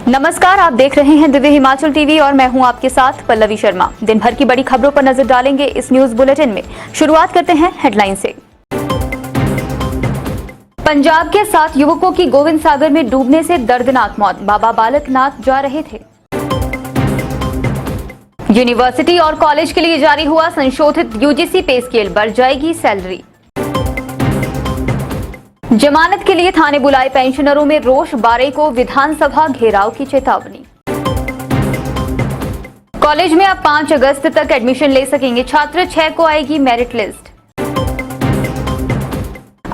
नमस्कार, आप देख रहे हैं दिव्य हिमाचल टीवी और मैं हूं आपके साथ पल्लवी शर्मा। दिन भर की बड़ी खबरों पर नजर डालेंगे इस न्यूज बुलेटिन में। शुरुआत करते हैं हेडलाइन से। पंजाब के 7 युवकों की गोविंद सागर में डूबने से दर्दनाक मौत, बाबा बालकनाथ जा रहे थे। यूनिवर्सिटी और कॉलेज के लिए जारी हुआ संशोधित यूजीसी पे स्केल, बढ़ जाएगी सैलरी। जमानत के लिए थाने बुलाए पेंशनरों में रोष, 12 को विधानसभा घेराव की चेतावनी। कॉलेज में अब 5 अगस्त तक एडमिशन ले सकेंगे छात्र, 6 को आएगी मेरिट लिस्ट।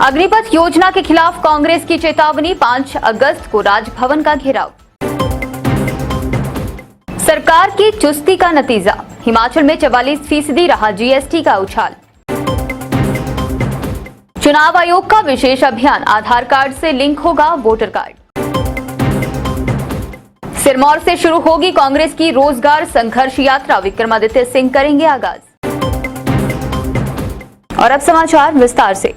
अग्निपथ योजना के खिलाफ कांग्रेस की चेतावनी, 5 अगस्त को राजभवन का घेराव। सरकार की चुस्ती का नतीजा, हिमाचल में 44% रहा जीएसटी का उछाल। चुनाव आयोग का विशेष अभियान, आधार कार्ड से लिंक होगा वोटर कार्ड। सिरमौर से शुरू होगी कांग्रेस की रोजगार संघर्ष यात्रा, विक्रमादित्य सिंह करेंगे आगाज। और अब समाचार विस्तार से।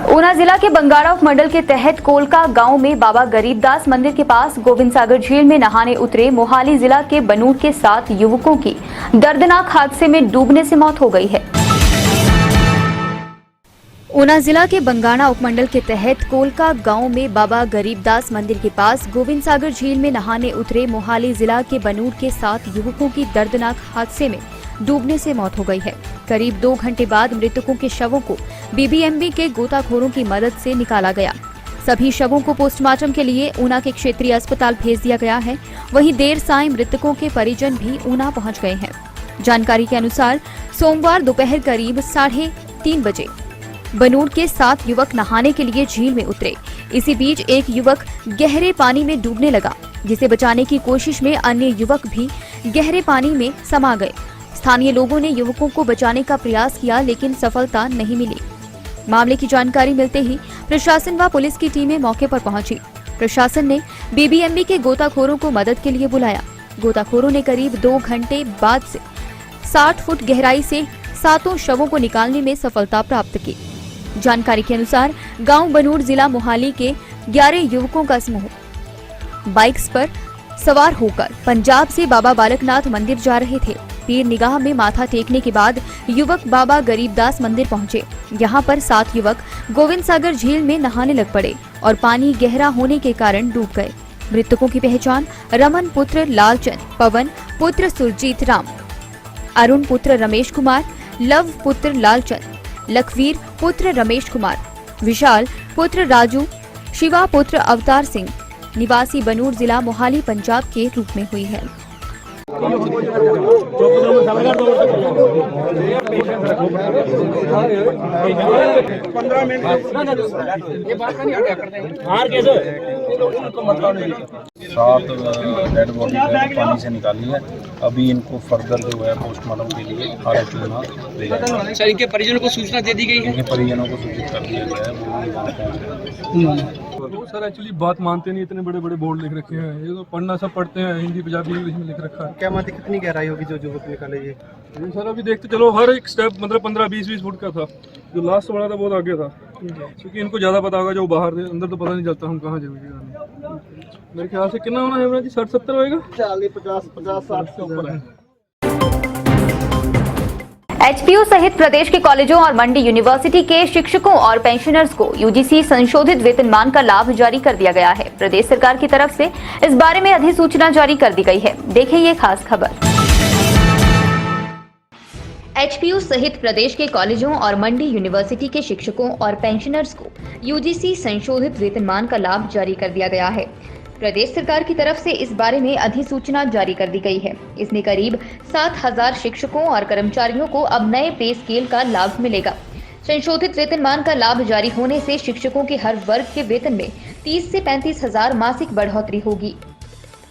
ऊना जिला के बंगाड़ा उपमंडल के तहत कोलका गांव में बाबा गरीबदास मंदिर के पास गोविंद सागर झील में नहाने उतरे मोहाली जिला के बनूड़ के 7 युवकों की दर्दनाक हादसे में डूबने से मौत हो गई है। ऊना जिला के बंगाणा उपमंडल के तहत कोलका गांव में बाबा गरीबदास मंदिर के पास गोविंद सागर झील में नहाने उतरे मोहाली जिला के बनूड़ के 7 युवकों की दर्दनाक हादसे में डूबने से मौत हो गई है। करीब 2 घंटे बाद मृतकों के शवों को बीबीएमबी के गोताखोरों की मदद से निकाला गया। सभी शवों को पोस्टमार्टम के लिए ऊना के क्षेत्रीय अस्पताल भेज दिया गया है। वहीं देर सायं मृतकों के परिजन भी ऊना पहुंच गए हैं। जानकारी के अनुसार सोमवार दोपहर करीब 3:30 बजे बनूड़ के 7 युवक नहाने के लिए झील में उतरे। इसी बीच एक युवक गहरे पानी में डूबने लगा, जिसे बचाने की कोशिश में अन्य युवक भी गहरे पानी में समा गए। स्थानीय लोगों ने युवकों को बचाने का प्रयास किया, लेकिन सफलता नहीं मिली। मामले की जानकारी मिलते ही प्रशासन व पुलिस की टीमें मौके पर पहुंची। प्रशासन ने बीबीएमबी के गोताखोरों को मदद के लिए बुलाया। गोताखोरों ने करीब 2 घंटे बाद से 60 फुट गहराई से 7 शवों को निकालने में सफलता प्राप्त की। जानकारी के अनुसार गांव बनूड़ जिला मोहाली के 11 युवकों का समूह बाइक्स पर सवार होकर पंजाब से बाबा बालकनाथ मंदिर जा रहे थे। पीर निगाह में माथा टेकने के बाद युवक बाबा गरीबदास मंदिर पहुंचे। यहां पर 7 युवक गोविंद सागर झील में नहाने लग पड़े और पानी गहरा होने के कारण डूब गए। मृतकों की पहचान रमन पुत्र लालचंद, पवन पुत्र सुरजीत राम, अरुण पुत्र रमेश कुमार, लव पुत्र लालचंद, लखवीर पुत्र रमेश कुमार, विशाल पुत्र राजू, शिवा पुत्र अवतार सिंह, निवासी बनूड़ जिला मोहाली पंजाब के रूप में हुई है। सात डेड बॉडी पानी से निकाली है। अभी इनको फर्दर जो है पोस्टमार्टम के लिए सर, इनके परिजनों को सूचना दे दी गई है। इनके परिजनों को सूचित कर दिया गया है, वो सर एक्चुअली बात मानते नहीं। इतने बड़े बड़े बोर्ड लिख रखे हैं, ये तो पढ़ना सब पढ़ते हैं, हिंदी पंजाबी इंग्लिश में लिख रखा है। क्या माती कितनी गहराई होगी जो युवक निकाले? ये सर अभी देखते चलो, हर एक स्टेप मतलब 15-20 फुट का था। जो लास्ट वाला था बहुत आगे था, क्योंकि इनको ज़्यादा पता होगा। जो बाहर थे, अंदर तो पता नहीं चलता हम कहाँ जाएंगे। मेरे ख्याल से कितना होना है जी, 60-70 होएगा, 40-50-60 से ऊपर है। एचपीयू सहित प्रदेश के कॉलेजों और मंडी यूनिवर्सिटी के शिक्षकों और पेंशनर्स को यूजीसी संशोधित वेतनमान का लाभ जारी कर दिया गया है। प्रदेश सरकार की तरफ से इस बारे में अधिसूचना जारी कर दी गई है। देखिए ये खास खबर। एचपीयू सहित प्रदेश के कॉलेजों और मंडी यूनिवर्सिटी के शिक्षकों और पेंशनर्स को यूजीसी संशोधित वेतनमान का लाभ जारी कर दिया गया है। प्रदेश सरकार की तरफ से इस बारे में अधिसूचना जारी कर दी गई है। इसमें करीब 7,000 शिक्षकों और कर्मचारियों को अब नए पे स्केल का लाभ मिलेगा। संशोधित वेतनमान का लाभ जारी होने से शिक्षकों के हर वर्ग के वेतन में 30 से 35 हजार मासिक बढ़ोतरी होगी।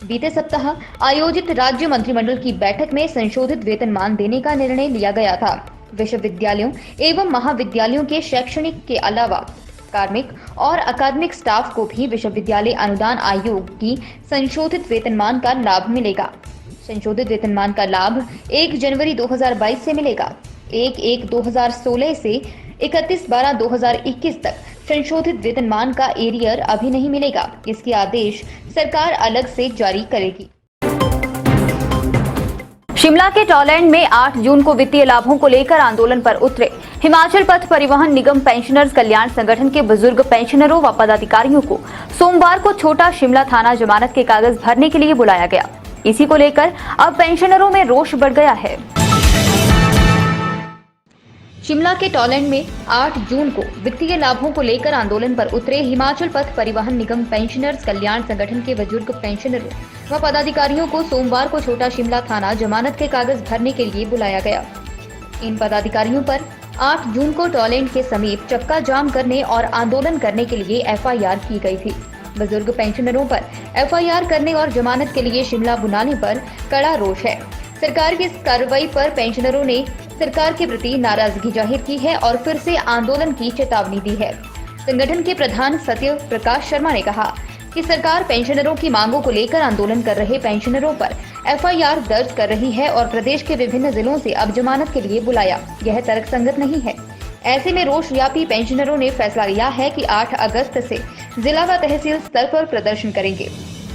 बीते सप्ताह आयोजित राज्य मंत्रिमंडल की बैठक में संशोधित वेतनमान देने का निर्णय लिया गया था। विश्वविद्यालयों एवं महाविद्यालयों के शैक्षणिक के अलावा कार्मिक और अकादमिक स्टाफ को भी विश्वविद्यालय अनुदान आयोग की संशोधित वेतनमान का लाभ मिलेगा। संशोधित वेतनमान का लाभ 1 जनवरी 2022 से मिलेगा। 1/1/2016 से 31/12/2021 तक संशोधित वेतनमान का एरियर अभी नहीं मिलेगा। इसके आदेश सरकार अलग से जारी करेगी। शिमला के टॉलैंड में 8 जून को वित्तीय लाभों को लेकर आंदोलन पर उतरे हिमाचल पथ परिवहन निगम पेंशनर्स कल्याण संगठन के बुजुर्ग पेंशनरों व पदाधिकारियों को सोमवार को छोटा शिमला थाना जमानत के कागज भरने के लिए बुलाया गया। इसी को लेकर अब पेंशनरों में रोष बढ़ गया है। शिमला के टॉलैंड में 8 जून को वित्तीय लाभों को लेकर आंदोलन पर उतरे हिमाचल पथ परिवहन निगम पेंशनर्स कल्याण संगठन के बुजुर्ग पेंशनरों व पदाधिकारियों को सोमवार को छोटा शिमला थाना जमानत के कागज भरने के लिए बुलाया गया। इन पदाधिकारियों पर 8 जून को टॉलैंड के समीप चक्का जाम करने और आंदोलन करने के लिए एफआईआर की गई थी। बुजुर्ग पेंशनरों पर एफआईआर करने और जमानत के लिए शिमला बुलाने पर कड़ा रोष है। सरकार की इस कार्रवाई पर पेंशनरों ने सरकार के प्रति नाराजगी जाहिर की है और फिर से आंदोलन की चेतावनी दी है। संगठन के प्रधान सत्य प्रकाश शर्मा ने कहा कि सरकार पेंशनरों की मांगों को लेकर आंदोलन कर रहे पेंशनरों पर एफआईआर दर्ज कर रही है और प्रदेश के विभिन्न जिलों से अब जमानत के लिए बुलाया। यह तर्कसंगत नहीं है। ऐसे में रोष व्यापी पेंशनरों ने फैसला लिया है कि 8 अगस्त से जिला व तहसील स्तर पर प्रदर्शन करेंगे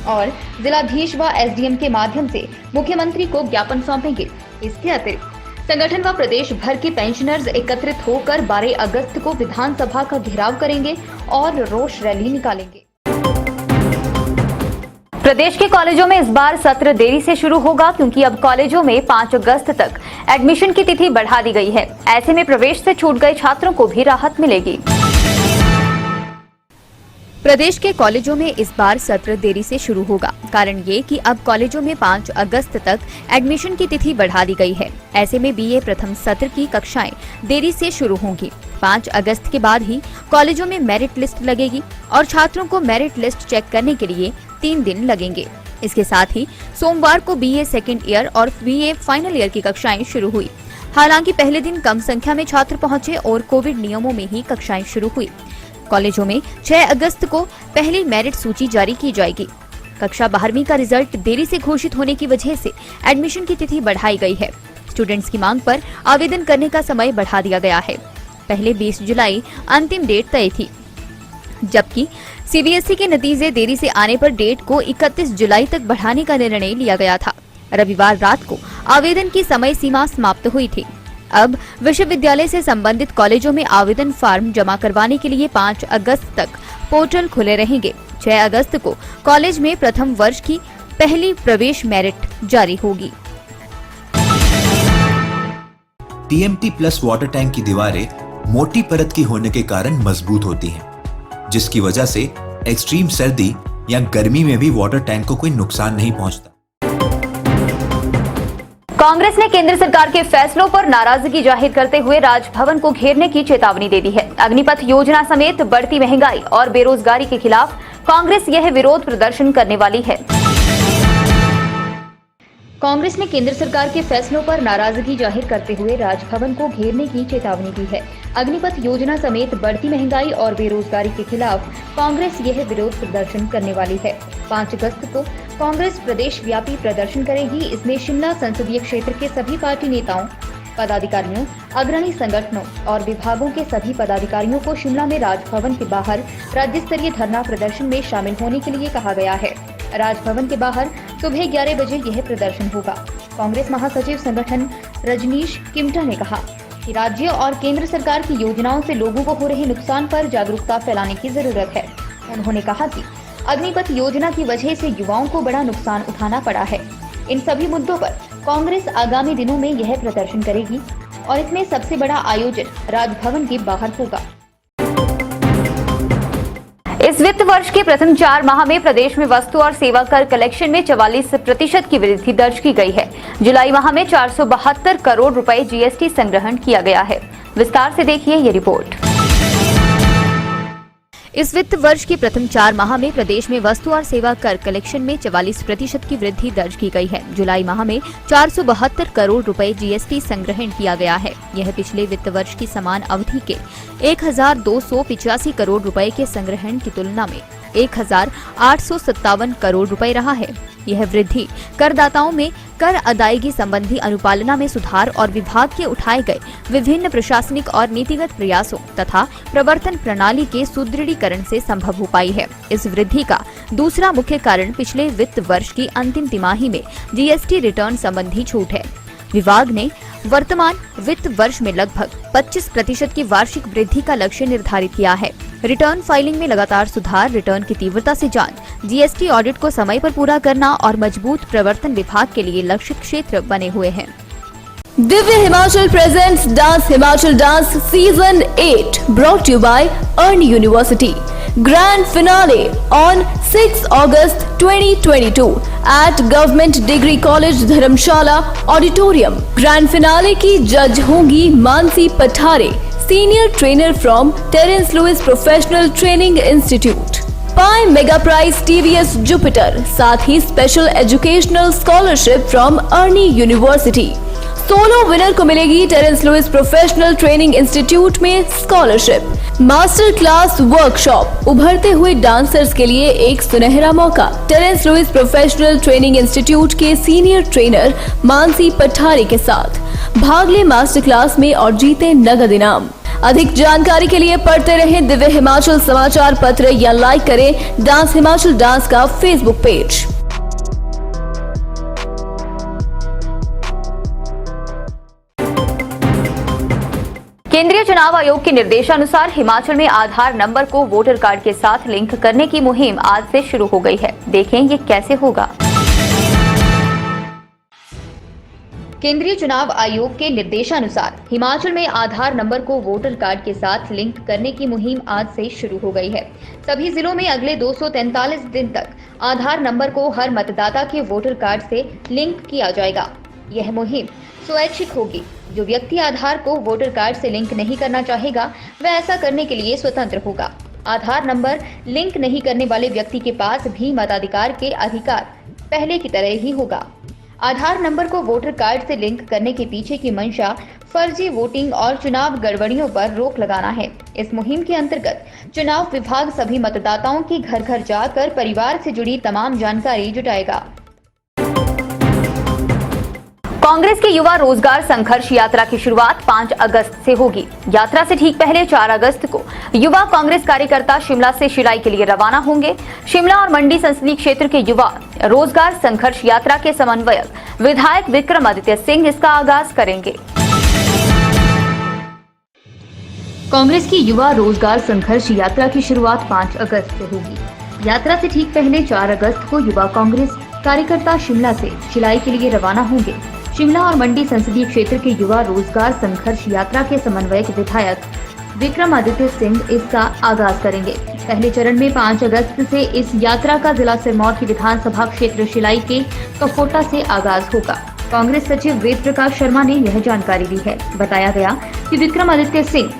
और जिलाधीश व एसडीएम के माध्यम से मुख्यमंत्री को ज्ञापन सौंपेंगे। इसके अतिरिक्त संगठन व प्रदेश भर के पेंशनर्स एकत्रित होकर 12 अगस्त को विधानसभा का घेराव करेंगे और रोष रैली निकालेंगे। प्रदेश के कॉलेजों में इस बार सत्र देरी से शुरू होगा क्योंकि अब कॉलेजों में 5 अगस्त तक एडमिशन की तिथि बढ़ा दी गई है। ऐसे में प्रवेश से छूट गए छात्रों को भी राहत मिलेगी। प्रदेश के कॉलेजों में इस बार सत्र देरी से शुरू होगा। कारण ये कि अब कॉलेजों में 5 अगस्त तक एडमिशन की तिथि बढ़ा दी गई है। ऐसे में बीए प्रथम सत्र की कक्षाएं देरी से शुरू होंगी। 5 अगस्त के बाद ही कॉलेजों में मेरिट लिस्ट लगेगी और छात्रों को मेरिट लिस्ट चेक करने के लिए 3 दिन लगेंगे। इसके साथ ही सोमवार को बीए सेकेंड ईयर और बीए फाइनल ईयर की कक्षाएं शुरू हुई। हालांकि पहले दिन कम संख्या में छात्र पहुंचे और कोविड नियमों में ही कक्षाएं शुरू हुई। कॉलेजों में 6 अगस्त को पहली मेरिट सूची जारी की जाएगी। कक्षा 12वीं का रिजल्ट देरी से घोषित होने की वजह से एडमिशन की तिथि बढ़ाई गई है। स्टूडेंट्स की मांग पर आवेदन करने का समय बढ़ा दिया गया है। पहले 20 जुलाई अंतिम डेट तय थी, जबकि सीबीएसई के नतीजे देरी से आने पर डेट को 31 जुलाई तक बढ़ाने का निर्णय लिया गया था। रविवार रात को आवेदन की समय सीमा समाप्त हुई थी। अब विश्वविद्यालय से संबंधित कॉलेजों में आवेदन फॉर्म जमा करवाने के लिए 5 अगस्त तक पोर्टल खुले रहेंगे। 6 अगस्त को कॉलेज में प्रथम वर्ष की पहली प्रवेश मेरिट जारी होगी। टीएमटी प्लस वाटर टैंक की दीवारें मोटी परत की होने के कारण मजबूत होती हैं, जिसकी वजह से एक्सट्रीम सर्दी या गर्मी में भी वाटर टैंक को कोई नुकसान नहीं पहुंचता। कांग्रेस ने केंद्र सरकार के फैसलों पर नाराजगी जाहिर करते हुए राजभवन को घेरने की चेतावनी दे दी है। अग्निपथ योजना समेत बढ़ती महंगाई और बेरोजगारी के खिलाफ कांग्रेस यह विरोध प्रदर्शन करने वाली है। कांग्रेस ने केंद्र सरकार के फैसलों पर नाराजगी जाहिर करते हुए राजभवन को घेरने की चेतावनी दी है। अग्निपथ योजना समेत बढ़ती महंगाई और बेरोजगारी के खिलाफ कांग्रेस यह विरोध प्रदर्शन करने वाली है। 5 अगस्त को कांग्रेस प्रदेश व्यापी प्रदर्शन करेगी। इसमें शिमला संसदीय क्षेत्र के सभी पार्टी नेताओं, पदाधिकारियों, अग्रणी संगठनों और विभागों के सभी पदाधिकारियों को शिमला में राजभवन के बाहर राज्य स्तरीय धरना प्रदर्शन में शामिल होने के लिए कहा गया है। राजभवन के बाहर सुबह 11 बजे यह प्रदर्शन होगा। कांग्रेस महासचिव संगठन रजनीश किमटा ने कहा कि राज्य और केंद्र सरकार की योजनाओं से लोगों को हो रहे नुकसान पर जागरूकता फैलाने की जरूरत है। उन्होंने कहा कि अग्निपथ योजना की वजह से युवाओं को बड़ा नुकसान उठाना पड़ा है। इन सभी मुद्दों पर कांग्रेस आगामी दिनों में यह प्रदर्शन करेगी और इसमें सबसे बड़ा आयोजन राजभवन के बाहर होगा। इस वित्त वर्ष के प्रथम 4 माह में प्रदेश में वस्तु और सेवा कर कलेक्शन में 44% की वृद्धि दर्ज की गई है। जुलाई माह में 472 करोड़ रुपए जीएसटी संग्रहण किया गया है। विस्तार से देखिए ये रिपोर्ट। इस वित्त वर्ष के प्रथम 4 माह में प्रदेश में वस्तु और सेवा कर कलेक्शन में 44% की वृद्धि दर्ज की गई है। जुलाई माह में 472 करोड़ रुपए जीएसटी संग्रहण किया गया है। यह पिछले वित्त वर्ष की समान अवधि के 1285 करोड़ रुपए के संग्रहण की तुलना में 1857 करोड़ रुपए रहा है। यह वृद्धि करदाताओं में कर अदायगी संबंधी अनुपालना में सुधार और विभाग के उठाए गए विभिन्न प्रशासनिक और नीतिगत प्रयासों तथा प्रवर्तन प्रणाली के सुदृढ़ीकरण से संभव हो पाई है। इस वृद्धि का दूसरा मुख्य कारण पिछले वित्त वर्ष की अंतिम तिमाही में जीएसटी रिटर्न संबंधी छूट है। विभाग ने वर्तमान वित्त वर्ष में लगभग 25% की वार्षिक वृद्धि का लक्ष्य निर्धारित किया है। रिटर्न फाइलिंग में लगातार सुधार, रिटर्न की तीव्रता से जांच, जीएसटी ऑडिट को समय पर पूरा करना और मजबूत प्रवर्तन विभाग के लिए लक्षित क्षेत्र बने हुए हैं। Divya Himachal presents dance Himachal dance season 8 brought to you by Earn University. Grand finale on 6 August 2022 at Government Degree College Dharamshala Auditorium. Grand finale की जज होंगी Mansi Pathare, senior trainer from Terence Lewis professional training institute. पाए मेगा प्राइज TVS जुपिटर, साथ ही special educational scholarship from Arni university. Solo winner को मिलेगी Terence Lewis professional training institute में scholarship. Master class workshop, उभरते हुए डांसर्स के लिए एक सुनहरा मौका। Terence Lewis professional training institute के सीनियर ट्रेनर मानसी पठारी के साथ भाग ले मास्टर क्लास में और जीते नगद इनाम। अधिक जानकारी के लिए पढ़ते रहें दिव्य हिमाचल समाचार पत्र या लाइक करें डांस हिमाचल डांस का फेसबुक पेज। केंद्रीय चुनाव आयोग के निर्देशानुसार हिमाचल में आधार नंबर को वोटर कार्ड के साथ लिंक करने की मुहिम आज से शुरू हो गई है। देखें ये कैसे होगा। केंद्रीय चुनाव आयोग के निर्देशानुसार हिमाचल में आधार नंबर को वोटर कार्ड के साथ लिंक करने की मुहिम आज से शुरू हो गई है। सभी जिलों में अगले 243 दिन तक आधार नंबर को हर मतदाता के वोटर कार्ड से लिंक किया जाएगा। यह मुहिम स्वैच्छिक होगी। जो व्यक्ति आधार को वोटर कार्ड से लिंक नहीं करना चाहेगा वह ऐसा करने के लिए स्वतंत्र होगा। आधार नंबर लिंक नहीं करने वाले व्यक्ति के पास भी मताधिकार के अधिकार पहले की तरह ही होगा। आधार नंबर को वोटर कार्ड से लिंक करने के पीछे की मंशा फर्जी वोटिंग और चुनाव गड़बड़ियों पर रोक लगाना है। इस मुहिम के अंतर्गत चुनाव विभाग सभी मतदाताओं के घर घर जाकर परिवार से जुड़ी तमाम जानकारी जुटाएगा। कांग्रेस की युवा रोजगार संघर्ष यात्रा की शुरुआत 5 अगस्त से होगी। यात्रा से ठीक पहले 4 अगस्त को युवा कांग्रेस कार्यकर्ता शिमला से शिलाई के लिए रवाना होंगे। शिमला और मंडी संसदीय क्षेत्र के युवा रोजगार संघर्ष यात्रा के समन्वयक विधायक विक्रमादित्य सिंह इसका आगाज करेंगे। कांग्रेस की युवा रोजगार संघर्ष यात्रा की शुरुआत 5 अगस्त से होगी। यात्रा से ठीक पहले 4 अगस्त को युवा कांग्रेस कार्यकर्ता शिमला से शिलाई के लिए रवाना होंगे। शिमला और मंडी संसदीय क्षेत्र के युवा रोजगार संघर्ष यात्रा के समन्वयक विधायक विक्रमादित्य सिंह इसका आगाज करेंगे। पहले चरण में 5 अगस्त से इस यात्रा का जिला सिरमौर की विधानसभा क्षेत्र शिलाई के कफोटा से आगाज होगा। कांग्रेस सचिव वेद प्रकाश शर्मा ने यह जानकारी दी है। बताया गया कि विक्रमादित्य सिंह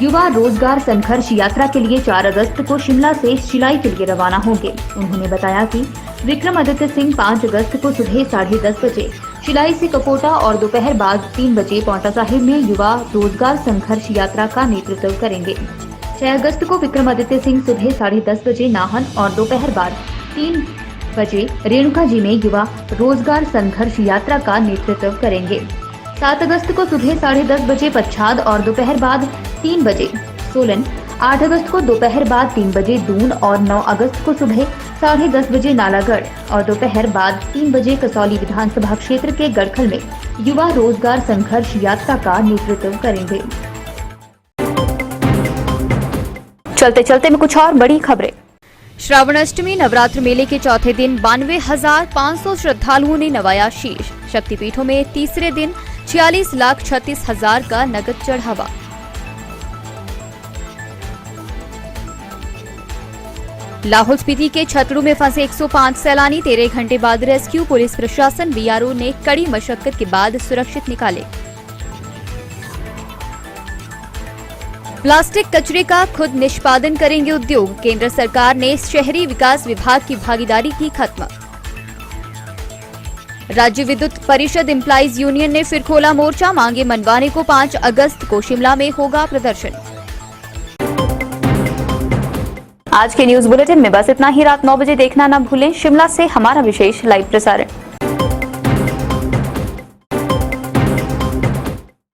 युवा रोजगार संघर्ष यात्रा के लिए 4 अगस्त को शिमला से शिलाई के लिए रवाना होंगे। उन्होंने बताया कि विक्रमादित्य सिंह 5 अगस्त को सुबह 10:30 बजे शिलाई से कपोटा और दोपहर बाद 3 बजे पांवटा साहिब में युवा रोजगार संघर्ष यात्रा का नेतृत्व करेंगे। 6 अगस्त को विक्रमादित्य सिंह सुबह 10:30 बजे नाहन और दोपहर बाद 3 बजे रेणुका जी में युवा रोजगार संघर्ष यात्रा का नेतृत्व करेंगे। 7 अगस्त को सुबह 10:30 बजे पच्छाद और दोपहर बाद 3 बजे सोलन। 8 अगस्त को दोपहर बाद 3 बजे दून और 9 अगस्त को सुबह 10:30 बजे नालागढ़ और दोपहर बाद 3 बजे कसौली विधानसभा क्षेत्र के गड़खल में युवा रोजगार संघर्ष यात्रा का नेतृत्व करेंगे। चलते चलते में कुछ और बड़ी खबरें। श्रावण अष्टमी नवरात्र मेले के चौथे दिन 92,500 श्रद्धालुओं ने नवाया शीश। शक्तिपीठों में तीसरे दिन 46,36,000 का नगद चढ़ावा। लाहौल स्पीति के छतड़ू में फंसे 105 सैलानी 13 घंटे बाद रेस्क्यू। पुलिस प्रशासन बीआरओ ने कड़ी मशक्कत के बाद सुरक्षित निकाले। प्लास्टिक कचरे का खुद निष्पादन करेंगे उद्योग। केंद्र सरकार ने शहरी विकास विभाग की भागीदारी की खत्म। राज्य विद्युत परिषद एम्प्लॉइज यूनियन ने फिर खोला मोर्चा। मांगे मनवाने को 5 अगस्त को शिमला में होगा प्रदर्शन। आज के न्यूज बुलेटिन में बस इतना ही। रात 9 बजे देखना ना भूलें शिमला से हमारा विशेष लाइव प्रसारण।